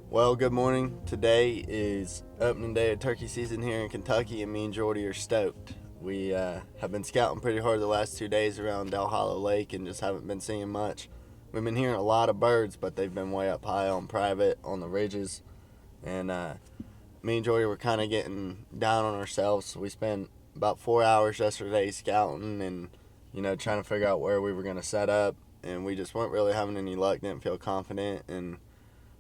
Well, good morning. Today is opening day of turkey season here in Kentucky, and me and Jordy are stoked. We have been scouting pretty hard the last 2 days around Del Hollow Lake and just haven't been seeing much. We've been hearing a lot of birds, but they've been way up high on private, on the ridges. And me and Jordy were kind of getting down on ourselves. So we spent about 4 hours yesterday scouting and, trying to figure out where we were going to set up. And we just weren't really having any luck, didn't feel confident. And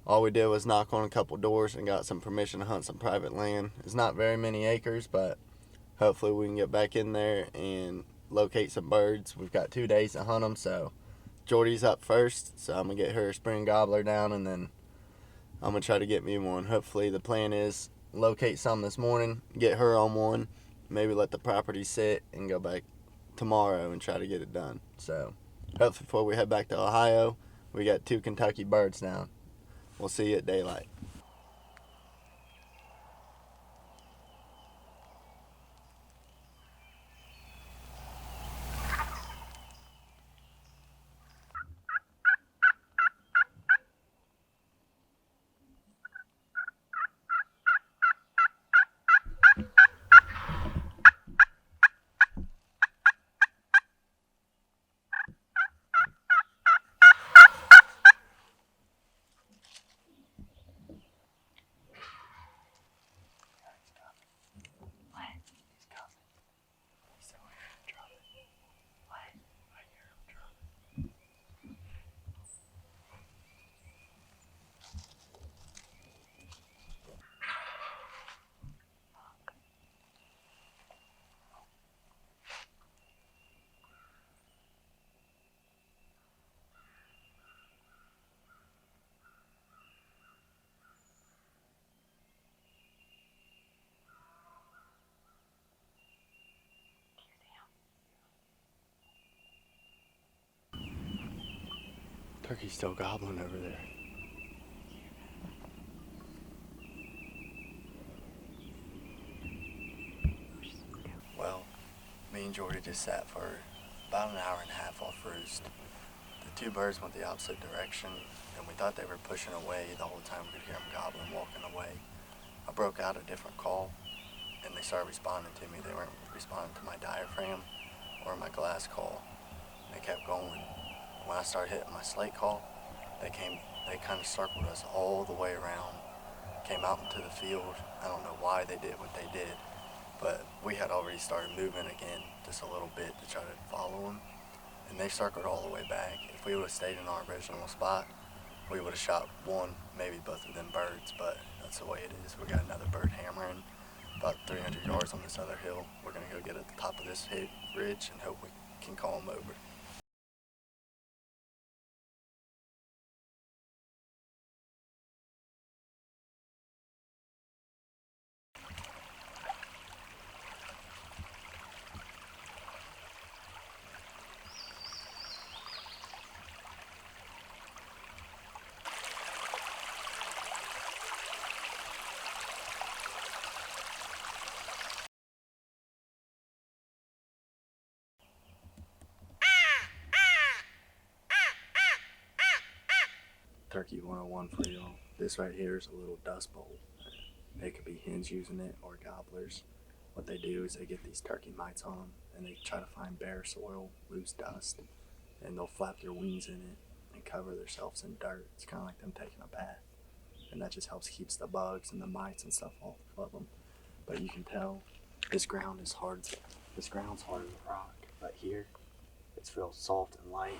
all we did was knock on a couple doors and got some permission to hunt some private land. It's not very many acres, but hopefully we can get back in there and locate some birds. We've got 2 days to hunt them, so Jordy's up first, so I'm going to get her spring gobbler down, and then I'm going to try to get me one. Hopefully the plan is locate some this morning, get her on one, maybe let the property sit, and go back tomorrow and try to get it done. So hopefully before we head back to Ohio, we got 2 Kentucky birds down. We'll see you at daylight. Turkey's still gobbling over there. Well, me and Jordy just sat for about an hour and a half off roost. The 2 birds went the opposite direction, and we thought they were pushing away the whole time. We could hear them gobbling, walking away. I broke out a different call, and they started responding to me. They weren't responding to my diaphragm or my glass call. They kept going. When I started hitting my slate call, they kind of circled us all the way around, came out into the field. I don't know why they did what they did, but we had already started moving again just a little bit to try to follow them, and they circled all the way back. If we would have stayed in our original spot, we would have shot one, maybe both of them birds, but that's the way it is. We got another bird hammering about 300 yards on this other hill. We're going to go get at the top of this ridge and hope we can call them over. Turkey 101 for y'all. This right here is a little dust bowl. It could be hens using it or gobblers. What they do is they get these turkey mites on them and they try to find bare soil, loose dust, and they'll flap their wings in it and cover themselves in dirt. It's kind of like them taking a bath, and that just helps keeps the bugs and the mites and stuff off of them. But you can tell this ground is hard. This ground's hard as rock, but here it feels soft and light.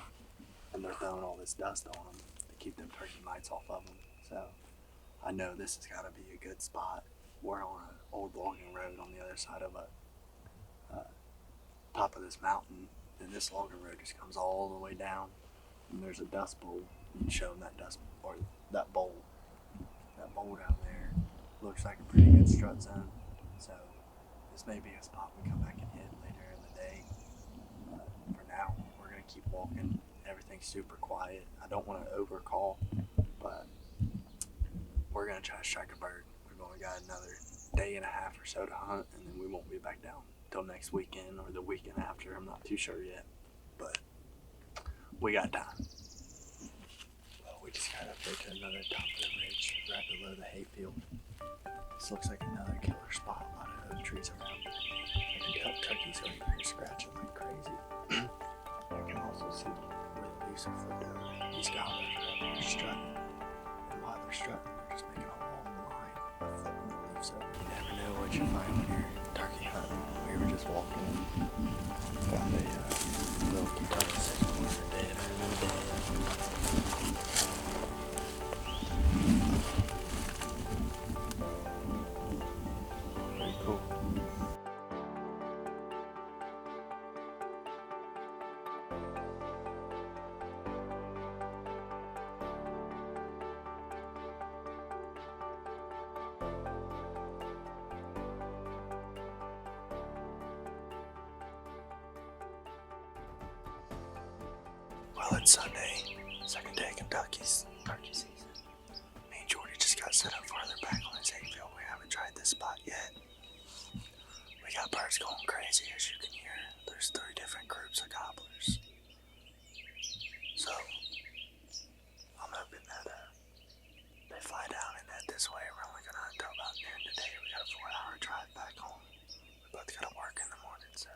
and they're throwing all this dust on them to keep them turkey mites off of them. So I know this has got to be a good spot. We're on an old logging road on the other side of top of this mountain, and this logging road just comes all the way down. And there's a dust bowl. You can show them that dust or that bowl. That bowl down there looks like a pretty good strut zone. So this may be a spot we come back and hit later in the day. For now, we're gonna keep walking. Everything's super quiet. I don't want to overcall, but we're gonna try to strike a bird. We've only got another day and a half or so to hunt, and then we won't be back down till next weekend or the weekend after. I'm not too sure yet, but we got time. Well, we just got up there to another top of the ridge, right below the hay field. This looks like another killer spot. A lot of oak trees around. I can tell turkeys are in here scratching like crazy. I can also see where the leaves are flipped over. These gobblers are up there strutting. And while they're strutting, they're just making a long line by flipping the leaves over. You never know what you find when you're turkey hunting. We were just walking and found a little Kentucky sycamore dead. Pretty cool. Well, it's Sunday, second day of Kentucky's turkey season. Me and Jordy just got set up farther back on his hay field. We haven't tried this spot yet. We got birds going crazy, as you can hear. There's 3 different groups of gobblers. So, I'm hoping that they fly down and head this way. We're only gonna hunt until about noon today. We got a 4-hour drive back home. We both gotta work in the morning, so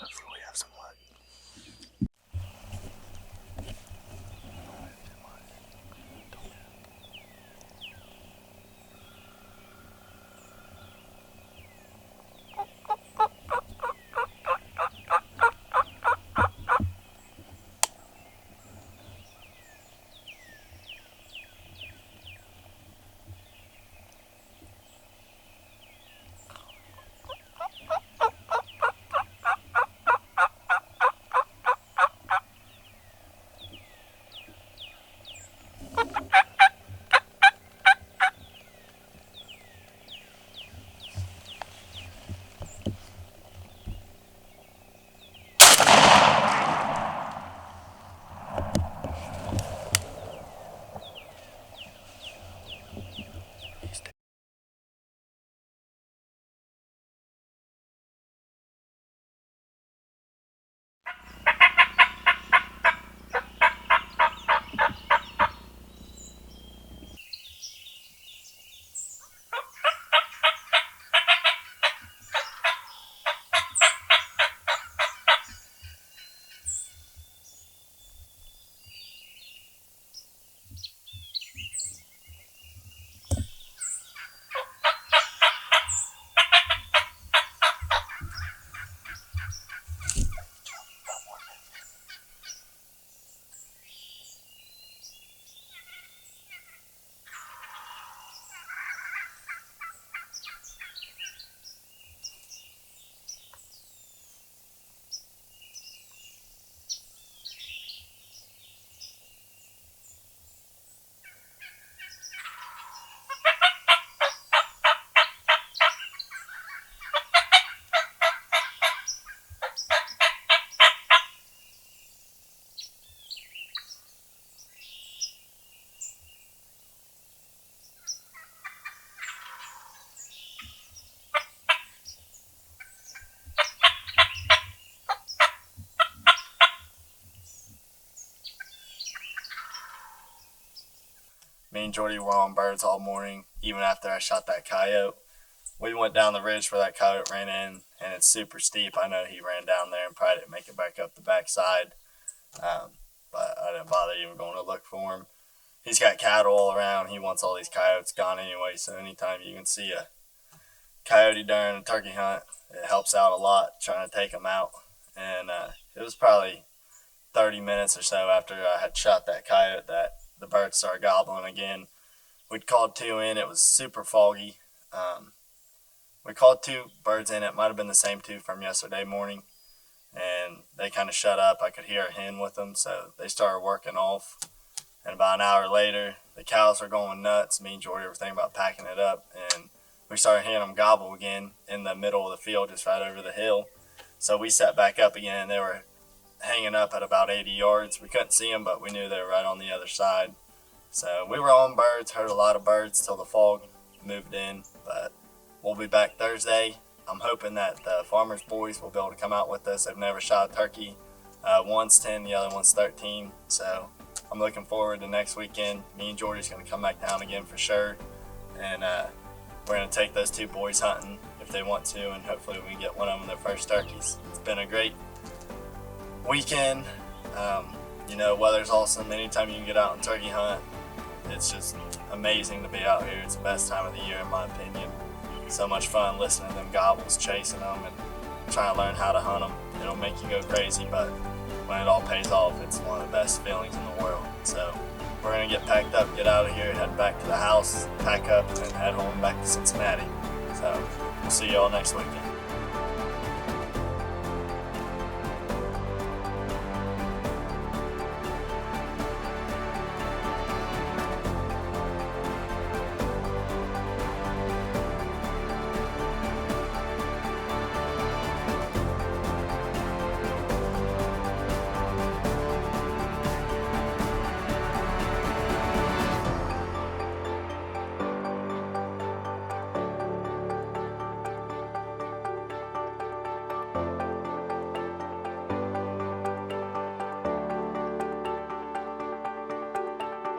hopefully we have some luck. Me and Jordy were on birds all morning, even after I shot that coyote. We went down the ridge where that coyote ran in, and it's super steep. I know he ran down there and probably didn't make it back up the backside, but I didn't bother even going to look for him. He's got cattle all around. He wants all these coyotes gone anyway, so anytime you can see a coyote during a turkey hunt, it helps out a lot trying to take them out. And it was probably 30 minutes or so after I had shot that coyote that the birds started gobbling again. We'd called 2 in. It was super foggy. We called 2 birds in. It might have been the same 2 from yesterday morning. And they kind of shut up. I could hear a hen with them, so they started working off. And about an hour later, the cows were going nuts. Me and Jordy were thinking about packing it up, and we started hearing them gobble again in the middle of the field, just right over the hill. So we set back up again. They were hanging up at about 80 yards. We couldn't see them, but we knew they were right on the other side. So we were on birds, heard a lot of birds till the fog moved in, but we'll be back Thursday. I'm hoping that the farmers' boys will be able to come out with us. They've never shot a turkey. One's 10, the other one's 13. So I'm looking forward to next weekend. Me and Jordy's going to come back down again for sure. And we're going to take those 2 boys hunting if they want to, and hopefully we can get one of them their first turkeys. It's been a great weekend. Weather's awesome. Anytime you can get out and turkey hunt, it's just amazing to be out here. It's the best time of the year in my opinion. So much fun listening to them gobbles, chasing them, and trying to learn how to hunt them. It'll make you go crazy, but when it all pays off, it's one of the best feelings in the world. So we're going to get packed up, get out of here, head back to the house, pack up, and head home back to Cincinnati. So we'll see you all next weekend.